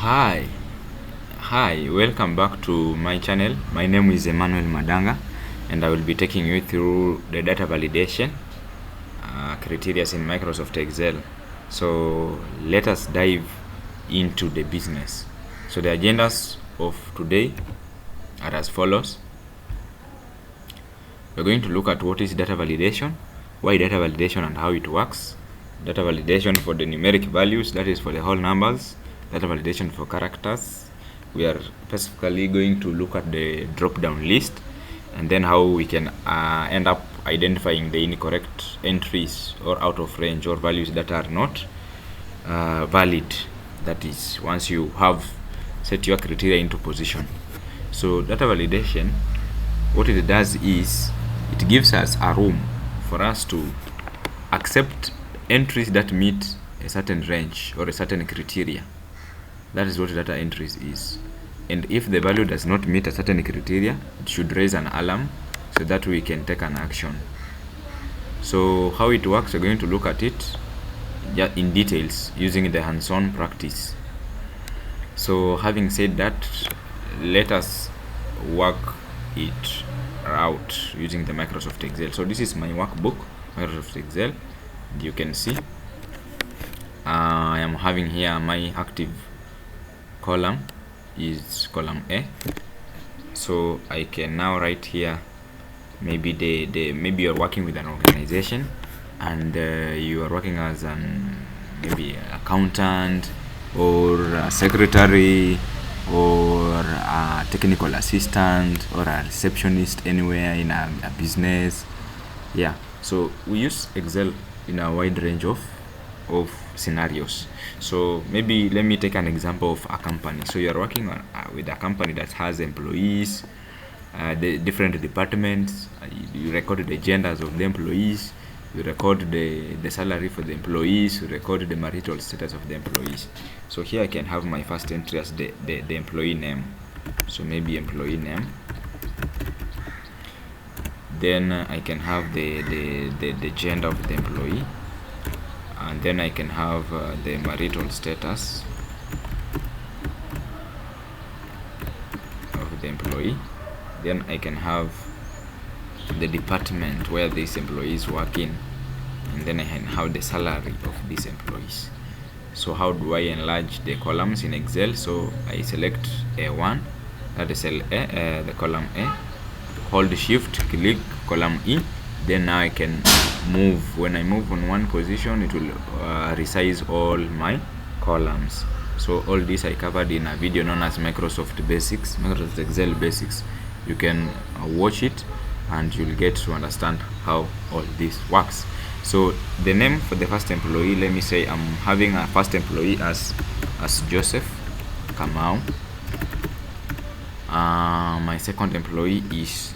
Hi, welcome back to my channel. My name is Emmanuel Madanga, and I will be taking you through the data validation criteria in Microsoft Excel. So let us dive into the business. So the agendas of today are as follows. We're going to look at what is data validation, why data validation and how it works, data validation for the numeric values, that is for the whole numbers, data validation for characters. We are specifically going to look at the drop-down list, and then how we can end up identifying the incorrect entries or out of range or values that are not valid. That is, once you have set your criteria into position. So data validation, what it does is it gives us a room for us to accept entries that meet a certain range or a certain criteria. That is what data entries is. And if the value does not meet a certain criteria, it should raise an alarm so that we can take an action. So how it works, we're going to look at it in details using the hands-on practice. So having said that, let us work it out using the Microsoft Excel. So this is my workbook, Microsoft Excel. You can see I am having here my active column is column A. So I can now write here, maybe maybe you're working with an organization and you are working as an maybe accountant or a secretary or a technical assistant or a receptionist anywhere in a business. Yeah, so we use Excel in a wide range of scenarios. So maybe let me take an example of a company. So you're working on with a company that has employees, the different departments. You record the genders of the employees, you record the salary for the employees, you record the marital status of the employees. So here I can have my first entry as the employee name. So maybe employee name. Then I can have the gender of the employee, and then I can have the marital status of the employee. Then I can have the department where this employee is working, and then I can have the salary of these employees. So how do I enlarge the columns in Excel? So I select A1, that is cell A, the column A, hold shift, click column E. Then now I can move. When I move on one position, it will resize all my columns. So all this I covered in a video known as Microsoft Basics, Microsoft Excel Basics. You can watch it and you'll get to understand how all this works. So the name for the first employee, let me say I'm having a first employee as Joseph Kamau. My second employee is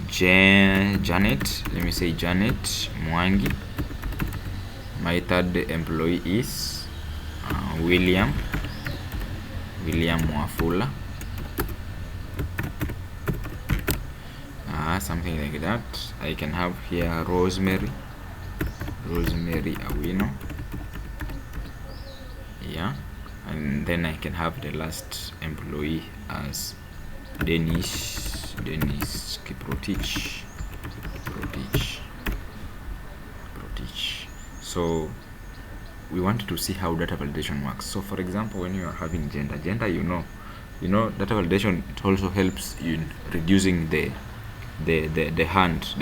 Janet. Let me say Janet Mwangi. My third employee is William Mwafula. Something like that. I can have here Rosemary Awino. Yeah, and then I can have the last employee as Dennis Kiprotich. So we want to see how data validation works. So for example, when you are having gender, you know data validation, it also helps in reducing the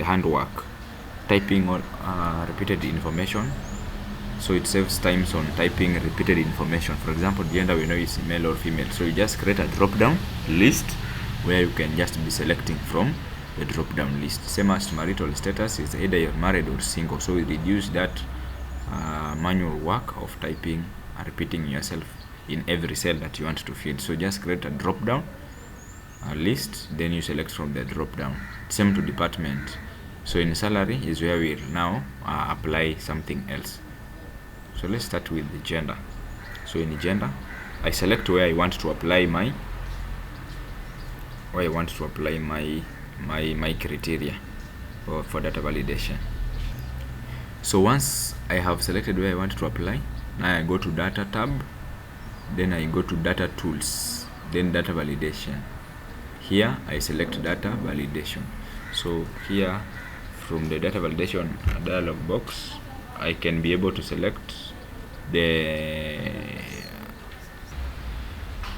handwork, typing or repeated information. So it saves times on typing repeated information. For example, gender we know is male or female, so you just create a drop-down list where you can just be selecting from the drop-down list. Same as marital status is either you're married or single, so we reduce that manual work of typing and repeating yourself in every cell that you want to fill. So just create a drop-down list, then you select from the drop-down. Same to department. So in salary is where we'll now apply something else. So let's start with the gender. So in gender, I select where I want to apply my criteria for data validation. So once I have selected where I want to apply, now I go to data tab, then I go to data tools, then data validation. Here I select data validation. So here from the data validation dialog box, I can be able to select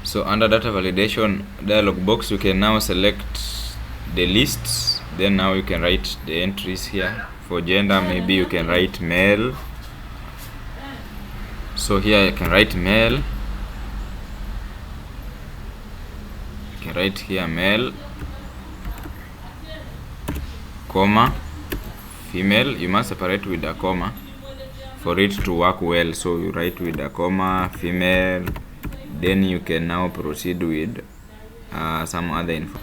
so under data validation dialog box, you can now select the lists. Then now you can write the entries here. For gender, maybe you can write male. So here you can write male. You can write here male, comma, female. You must separate with a comma for it to work well. So you write with a comma, female. Then you can now proceed with some other info.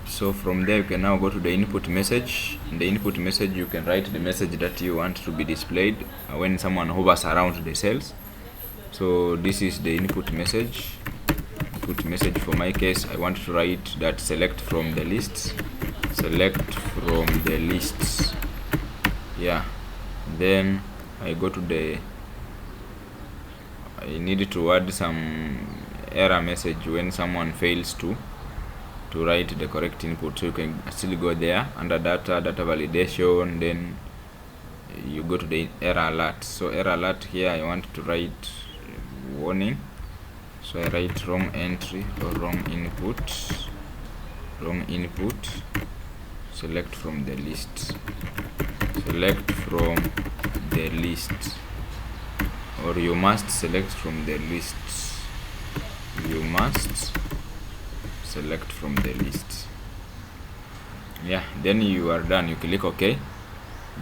So from there you can now go to the input message. In the input message you can write the message that you want to be displayed when someone hovers around the cells. So this is the input message. Input message, for my case, I want to write that select from the lists. Select from the lists. Yeah. Then I go to the I need to add some error message when someone fails to write the correct input. So you can still go there under data validation, then you go to the error alert. So error alert, here I want to write warning. So I write wrong entry or wrong input. Select from the list. Select from the list. Or you must select from the list. You must select from the list. Yeah, then you are done. You click OK.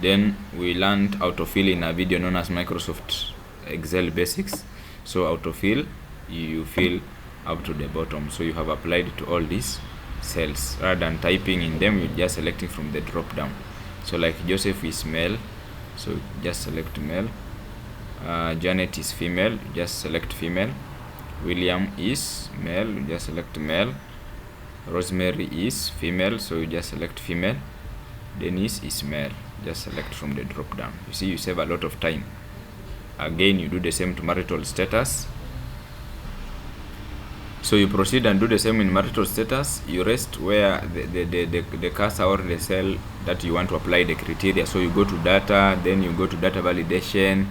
Then we learned autofill in a video known as Microsoft Excel Basics. So autofill, you fill up to the bottom. So you have applied to all these cells. Rather than typing in them, you're just selecting from the drop down. So like Joseph is male, so just select male. Janet is female, just select female. William is male, just select male. Rosemary is female, so you just select female. Denise is male, just select from the drop down. You see, you save a lot of time. Again, you do the same to marital status. So you proceed and do the same in marital status. You rest where the cursor or the cell that you want to apply the criteria. So you go to data, then you go to data validation.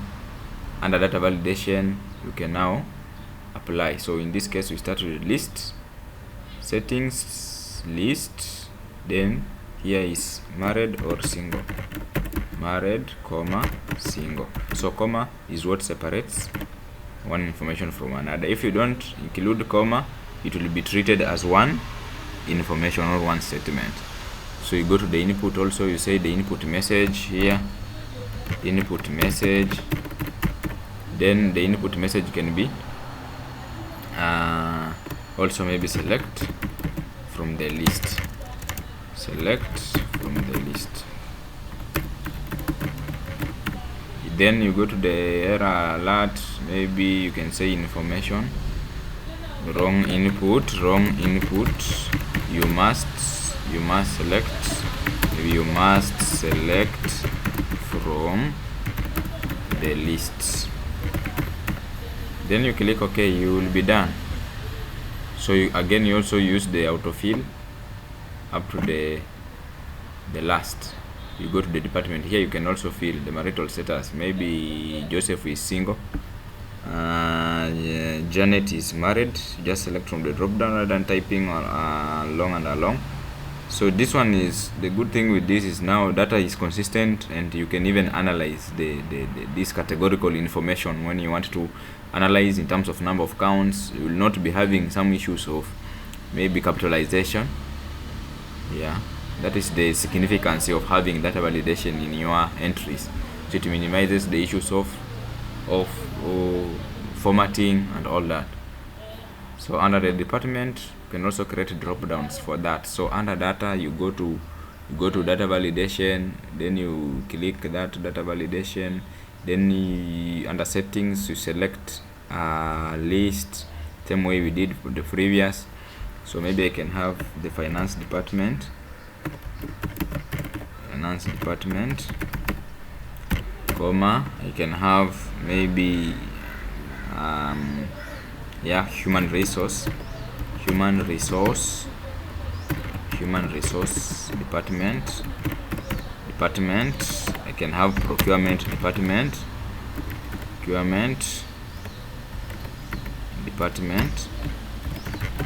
Under data validation, you can now apply. So in this case, we start with list, settings, list, then here is married or single. Married, comma, single. So comma is what separates one information from another. If you don't include comma, it will be treated as one information or one statement. So you go to the input also, you say the input message here, input message. Then the input message can be also maybe select from the list. Select from the list. Then you go to the error alert. Maybe you can say information, wrong input. You must select. Maybe you must select from the list. Then you click OK. You will be done. So you also use the autofill up to the last. You go to the department. Here you can also fill the marital status. Maybe Joseph is single, Janet is married. Just select from the drop down rather than typing along and along. So this one is the good thing with this is now data is consistent, and you can even analyze this categorical information. When you want to analyze in terms of number of counts, you will not be having some issues of maybe capitalization. Yeah, that is the significance of having data validation in your entries. So it minimizes the issues of formatting and all that. So under the department, you can also create drop downs for that. So under data, you go to data validation, then you click that data validation. Then under settings, you select list, same way we did for the previous. So maybe I can have the finance department, comma, I can have maybe yeah, human resource department. I can have procurement department.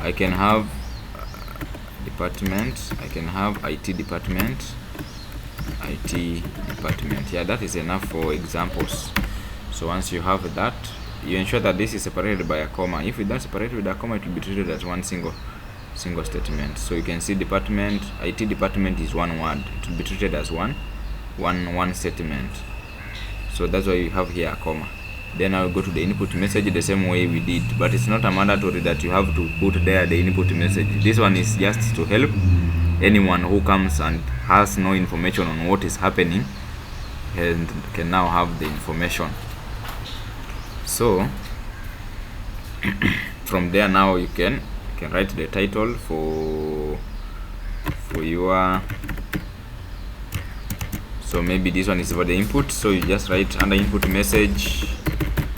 I can have department. I can have IT department. Yeah, that is enough for examples. So once you have that, you ensure that this is separated by a comma. If it's not separated with a comma, it will be treated as one single statement. So you can see department, IT department is one word. It will be treated as one statement. So that's why you have here a comma. Then I'll go to the input message the same way we did, but it's not a mandatory that you have to put there the input message. This one is just to help anyone who comes and has no information on what is happening and can now have the information. So from there now you can write the title for your, so maybe this one is for the input, so you just write under input message,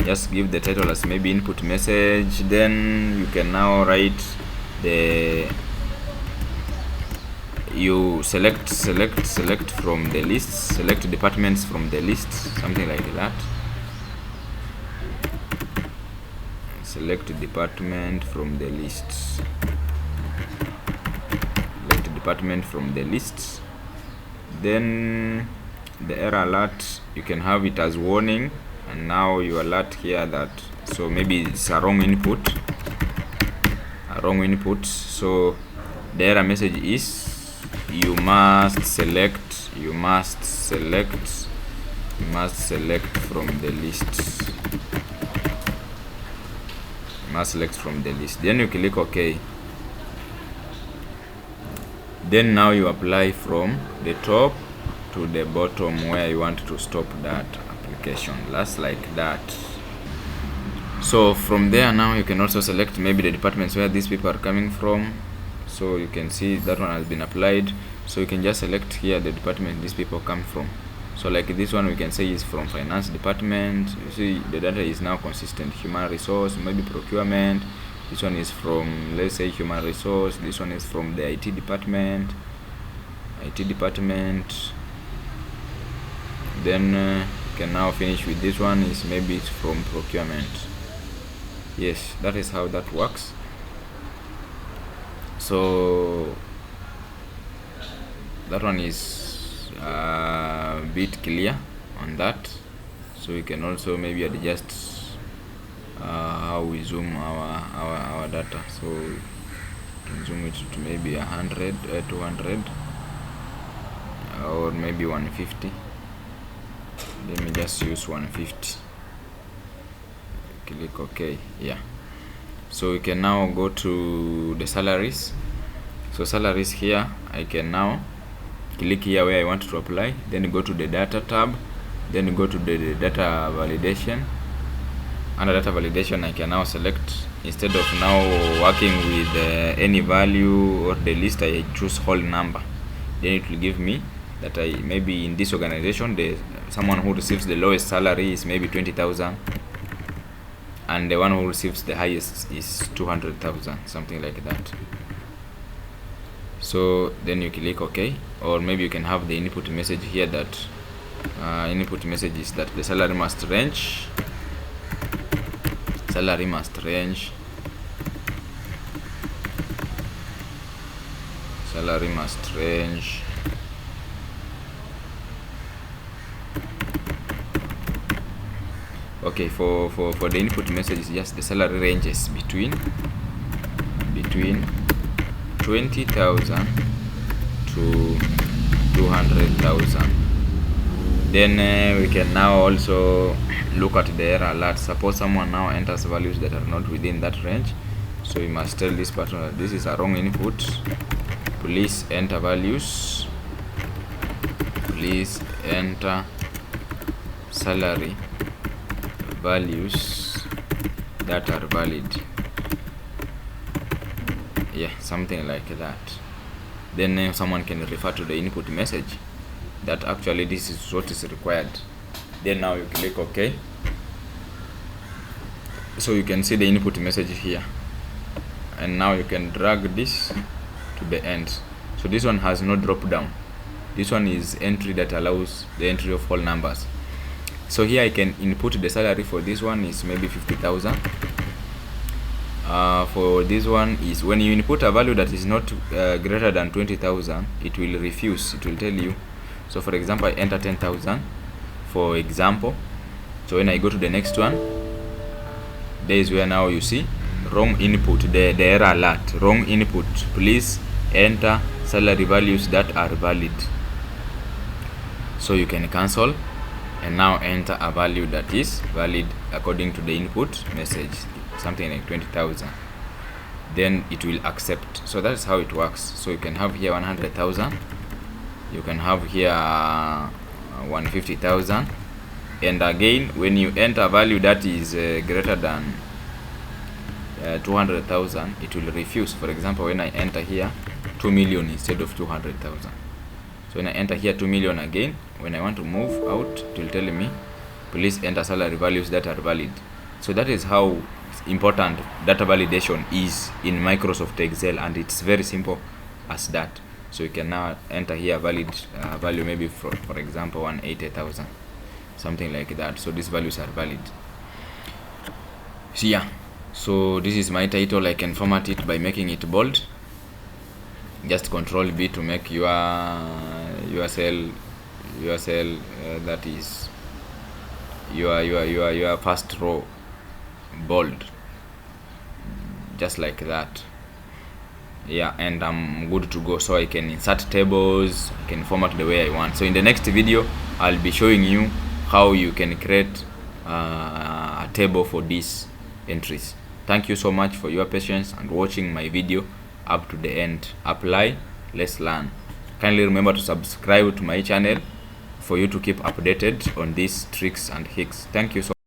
just give the title as maybe input message. Then you can now write you select from the list, select departments from the list, something like that. Select department from the list. Then the error alert, you can have it as warning, and now you alert here that, so maybe it's a wrong input. So the error message is you must select from the list. Then you click OK. Then now you apply from the top to the bottom where you want to stop that application, just like that. So from there now you can also select maybe the departments where these people are coming from. So you can see that one has been applied, so you can just select here the department these people come from. So like this one we can say is from finance department. You see the data is now consistent. Human resource, maybe procurement. This one is from, let's say, human resource. This one is from the IT department. Then you can now finish with this one is maybe it's from procurement. Yes, that is how that works. So that one is a bit clear on that. So you can also maybe adjust how we zoom our data. So you can zoom it to maybe 100, 200, or maybe 150. Let me just use 150. Click OK. Yeah. So we can now go to the salaries. So salaries here, I can now click here where I want to apply, then go to the data tab, then go to the data validation. Under data validation I can now select, instead of now working with any value or the list, I choose whole number. Then it will give me that maybe in this organization someone who receives the lowest salary is maybe 20,000, and the one who receives the highest is 200,000, something like that. So then you click OK, or maybe you can have the input message here that input message is that the salary must range. Okay, for the input message is just the salary ranges between 20,000 to 200,000. Then we can now also look at the error alert. Suppose someone now enters values that are not within that range, so you must tell this person that this is a wrong input. Please enter values. Please enter salary values that are valid. Yeah, something like that. Then someone can refer to the input message that actually this is what is required. Then now you click OK. So you can see the input message here, and now you can drag this to the end. So this one has no drop down. This one is entry that allows the entry of whole numbers. So here I can input the salary for this one is maybe 50,000. For this one is when you input a value that is not greater than 20,000, it will refuse. It will tell you. So for example, I enter 10,000 for example. So when I go to the next one, there is where now you see wrong input, the error alert, wrong input, please enter salary values that are valid. So you can cancel and now enter a value that is valid according to the input message, something like 20,000. Then it will accept. So that's how it works. So you can have here 100,000, you can have here 150,000, and again when you enter a value that is greater than 200,000, it will refuse. For example, when I enter here 2 million instead of 200,000. So when I enter here 2 million again, when I want to move out, it will tell me please enter salary values that are valid. So that is how important data validation is in Microsoft Excel, and it's very simple as that. So you can now enter here valid value, maybe for example 180,000, something like that. So these values are valid. So yeah, so this is my title. I can format it by making it bold. Just Control B to make your cell that is your first row bold, just like that. Yeah, and I'm good to go. So I can insert tables, I can format the way I want. So in the next video I'll be showing you how you can create a table for these entries. Thank you so much for your patience and watching my video up to the end. Apply, let's learn. Kindly remember to subscribe to my channel for you to keep updated on these tricks and hacks. Thank you so much.